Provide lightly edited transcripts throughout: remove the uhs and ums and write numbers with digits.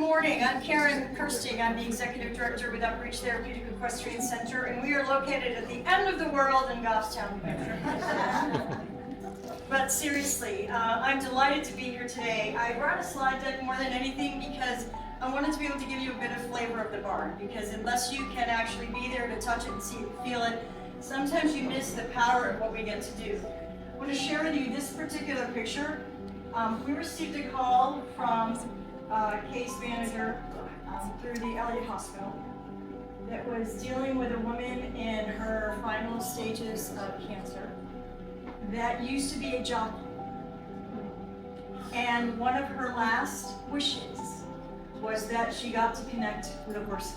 morning. I'm Karen Kirsting. I'm the Executive Director with UpReach Therapeutic Equestrian Center, and we are located at the end of the world in Goffstown, New Hampshire. But seriously, I'm delighted to be here today. I brought a slide deck more than anything because I wanted to be able to give you a bit of flavor of the barn, because unless you can actually be there to touch it and see it and feel it, sometimes you miss the power of what we get to do. I want to share with you this particular picture. We received a call from a case manager through the Elliott Hospital that was dealing with a woman in her final stages of cancer that used to be a jockey. And one of her last wishes was that she got to connect with a horse.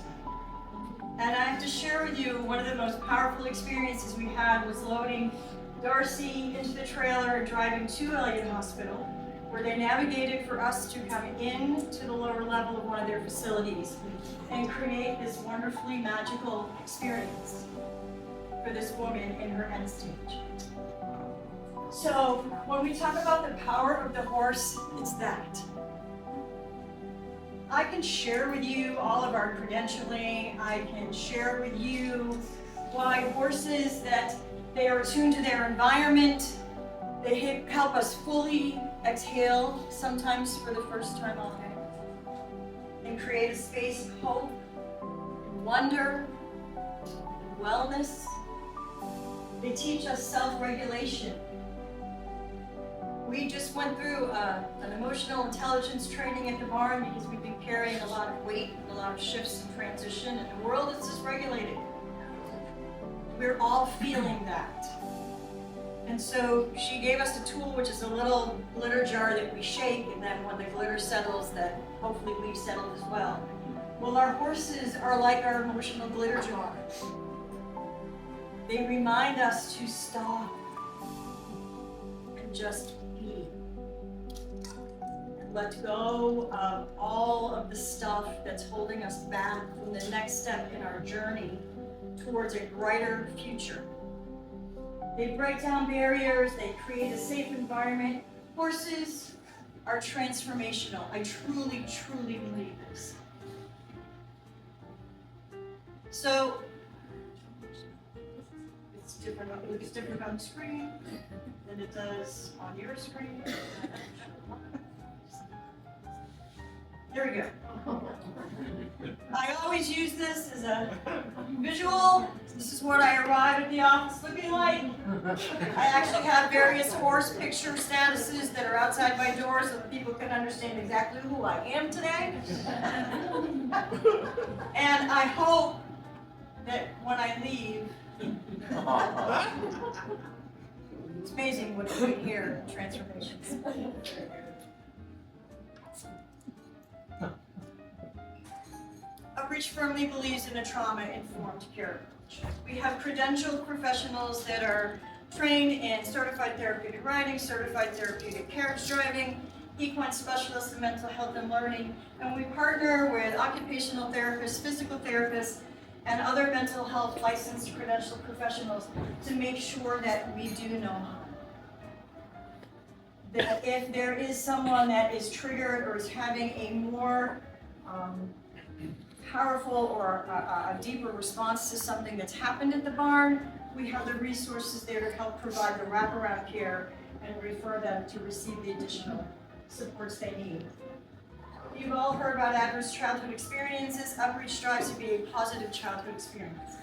And I have to share with you, one of the most powerful experiences we had was loading Darcy into the trailer and driving to Elliott Hospital, where they navigated for us to come into the lower level of one of their facilities and create this wonderfully magical experience for this woman in her end stage. So when we talk about the power of the horse, it's that. I can share with you all of our credentialing. I can share with you why horses, that they are attuned to their environment. They help us fully exhale, sometimes for the first time all day, and create a space of hope, and wonder, and wellness. They teach us self-regulation. We just went through an emotional intelligence training at the barn because we've been carrying a lot of weight and a lot of shifts and transition, and the world is dysregulated. We're all feeling that. And so she gave us a tool, which is a little glitter jar that we shake, and then when the glitter settles, that hopefully we've settled as well. Well, our horses are like our emotional glitter jar. They remind us to stop and just be. And let go of all of the stuff that's holding us back from the next step in our journey towards a brighter future. They break down barriers, they create a safe environment. Horses are transformational. I truly, truly believe this. So, it looks different on the screen than it does on your screen. There we go. I always use this as a visual. This is what I arrive at the office looking like. I actually have various horse picture statuses that are outside my door so that people can understand exactly who I am today. And I hope that when I leave, it's amazing what you can hear in transformations. UpReach firmly believes in a trauma-informed care approach. We have credentialed professionals that are trained in certified therapeutic riding, certified therapeutic carriage driving, equine specialists in mental health and learning, and we partner with occupational therapists, physical therapists, and other mental health licensed credentialed professionals to make sure that we do no harm. That if there is someone that is triggered or is having a more powerful or a deeper response to something that's happened at the barn, we have the resources there to help provide the wraparound care and refer them to receive the additional supports they need. You've all heard about adverse childhood experiences. UpReach strives to be a positive childhood experience,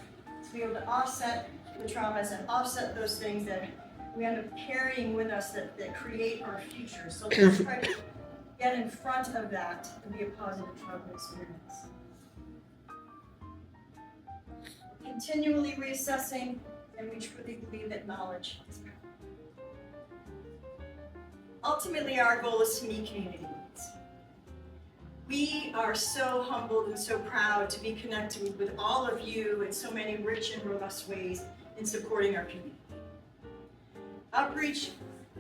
to be able to offset the traumas and offset those things that we end up carrying with us that create our future. So let's try to get in front of that and be a positive childhood experience. Continually reassessing, and we truly believe that knowledge is power. Ultimately, our goal is to meet community needs. We are so humbled and so proud to be connected with all of you in so many rich and robust ways in supporting our community. UpReach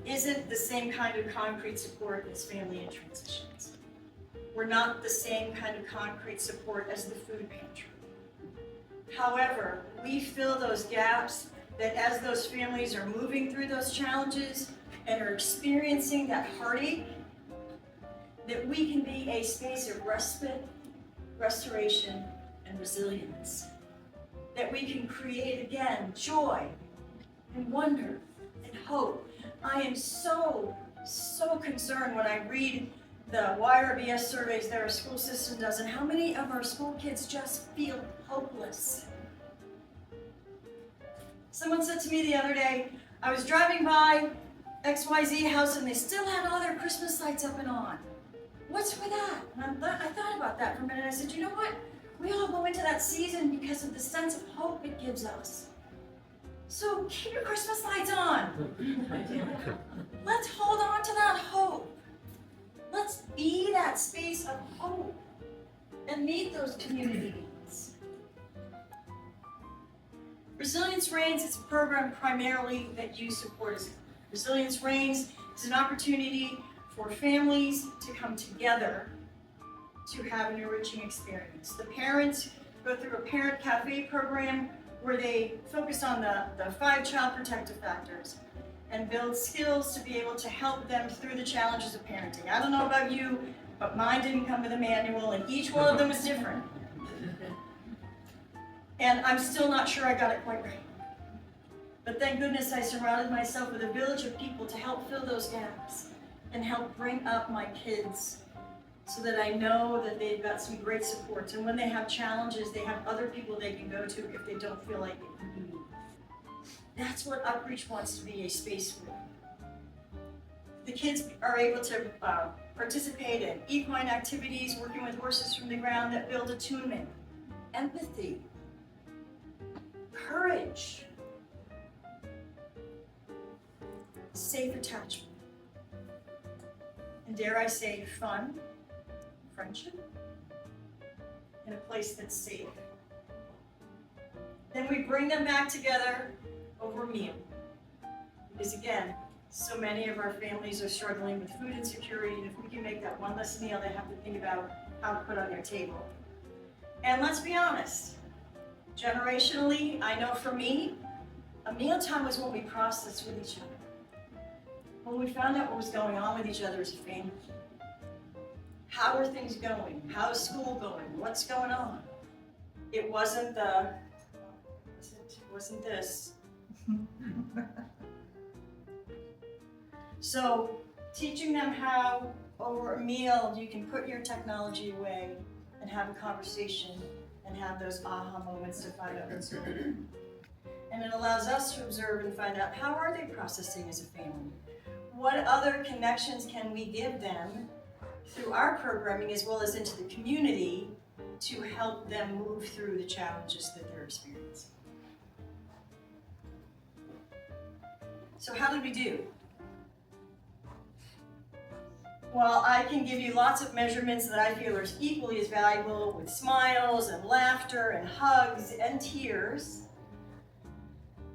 isn't the same kind of concrete support as family in transitions. We're not the same kind of concrete support as the food pantry. However, we fill those gaps that as those families are moving through those challenges and are experiencing that heartache, that we can be a space of respite, restoration, and resilience. That we can create again joy and wonder and hope. I am so concerned when I read the YRBS surveys that our school system does, and how many of our school kids just feel hopeless. Someone said to me the other day, I was driving by XYZ house and they still had all their Christmas lights up and on. What's with that? And I thought about that for a minute. I said, you know what? We all go into that season because of the sense of hope it gives us. So keep your Christmas lights on. Let's hold on to that hope. Let's be that space of hope and meet those community needs. Resilience Reigns is a program primarily that you support. Resilience Reigns is an opportunity for families to come together to have an enriching experience. The parents go through a parent cafe program where they focus on the 5 child protective factors and build skills to be able to help them through the challenges of parenting. I don't know about you, but mine didn't come with a manual, and each one of them is different. And I'm still not sure I got it quite right. But thank goodness I surrounded myself with a village of people to help fill those gaps and help bring up my kids so that I know that they've got some great supports. And when they have challenges, they have other people they can go to if they don't feel like it can be. That's what UpReach wants to be a space for. The kids are able to participate in equine activities, working with horses from the ground that build attunement, empathy, courage, safe attachment, and dare I say, fun, friendship, in a place that's safe. Then we bring them back together over a meal. Because again, so many of our families are struggling with food insecurity, and if we can make that one less meal, they have to think about how to put on their table. And let's be honest, generationally, I know for me, a mealtime was when we processed with each other. When we found out what was going on with each other as a family. How are things going? How's school going? What's going on? It wasn't this. So teaching them how over a meal you can put your technology away and have a conversation and have those aha moments to find out what's going on. And it allows us to observe and find out how are they processing as a family? What other connections can we give them through our programming as well as into the community to help them move through the challenges that they're experiencing? So how did we do? Well, I can give you lots of measurements that I feel are equally as valuable, with smiles and laughter and hugs and tears.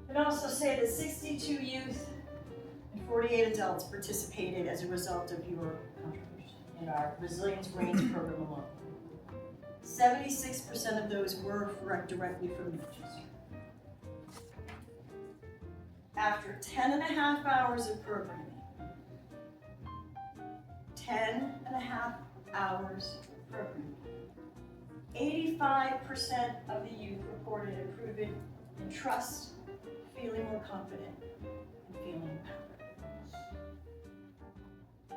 I'd also say that 62 youth and 48 adults participated as a result of your contribution in our Resilience Reigns program alone. 76% of those were directly from Manchester. After 10.5 hours of programming, 10.5 hours of programming, 85% of the youth reported improvement in trust, feeling more confident, and feeling empowered.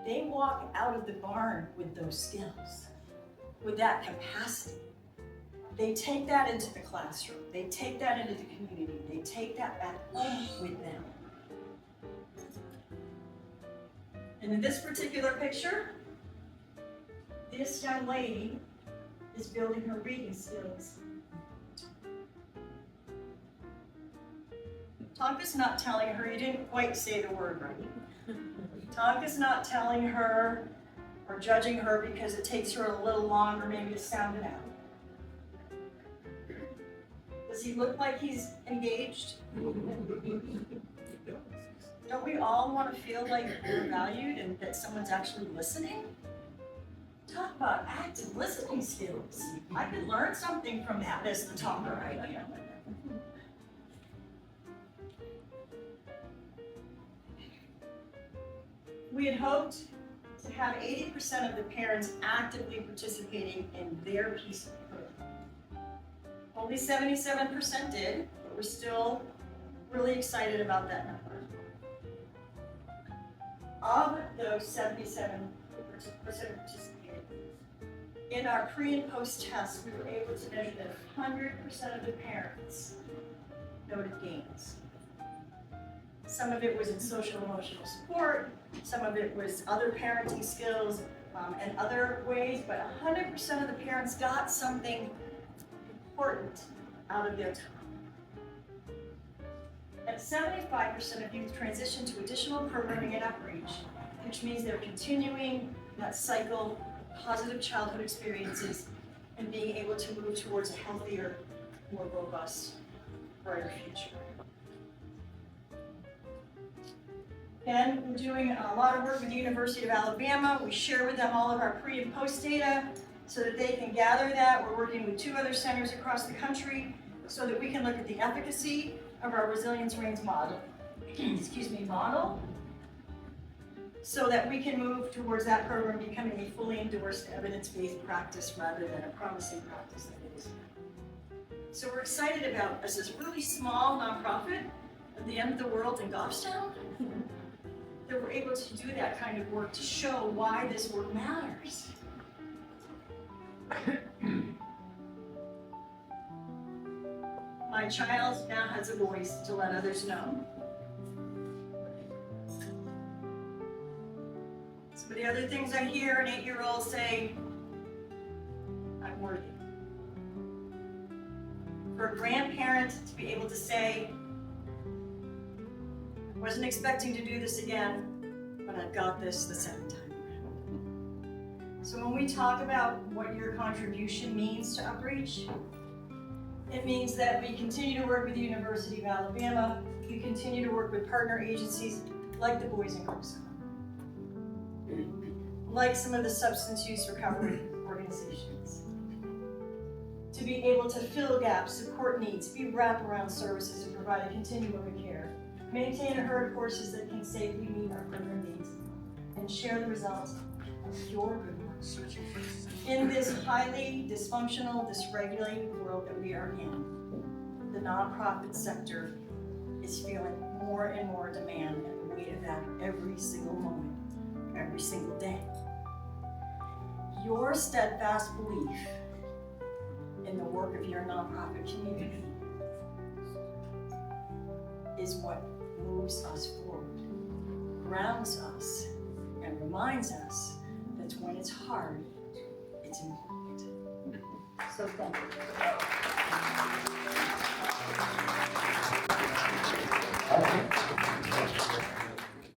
They walk out of the barn with those skills, with that capacity. They take that into the classroom. They take that into the community. They take that back home with them. And in this particular picture, this young lady is building her reading skills. Tonka's not telling her, you didn't quite say the word right. Tonka's not telling her or judging her because it takes her a little longer maybe to sound it out. Does he look like he's engaged? Don't we all want to feel like we're valued and that someone's actually listening? Talk about active listening skills. I could learn something from that as the talker I am. We had hoped to have 80% of the parents actively participating in their piece of the program. Only 77% did, but we're still really excited about that number. Of those 77% participated, in our pre and post tests, we were able to measure that 100% of the parents noted gains. Some of it was in social emotional support, some of it was other parenting skills and other ways, but 100% of the parents got something important out of their time. And 75% of youth transition to additional programming at UpReach, which means they're continuing that cycle of positive childhood experiences and being able to move towards a healthier, more robust, brighter future. And we're doing a lot of work with the University of Alabama. We share with them all of our pre and post data so that they can gather that. We're working with 2 other centers across the country so that we can look at the efficacy of our resilience range model, so that we can move towards that program becoming a fully endorsed evidence-based practice rather than a promising practice that it is. So we're excited about as this really small nonprofit at the end of the world in Goffstown, that we're able to do that kind of work to show why this work matters. My child now has a voice to let others know. Some of the other things I hear an 8-year-old say, I'm worthy. For a grandparent to be able to say, I wasn't expecting to do this again, but I've got this the 2nd time around. So when we talk about what your contribution means to UpReach, it means that we continue to work with the University of Alabama, we continue to work with partner agencies like the Boys and Girls Club, like some of the substance use recovery organizations, to be able to fill gaps, support needs, be wraparound services and provide a continuum of care, maintain a herd of horses that can safely meet our program needs, and share the results of your good work. In this highly dysfunctional, dysregulated world that we are in, the nonprofit sector is feeling more and more demand and the weight of that every single moment, every single day. Your steadfast belief in the work of your nonprofit community is what moves us forward, grounds us, and reminds us that when it's hard, it's important. So thank you.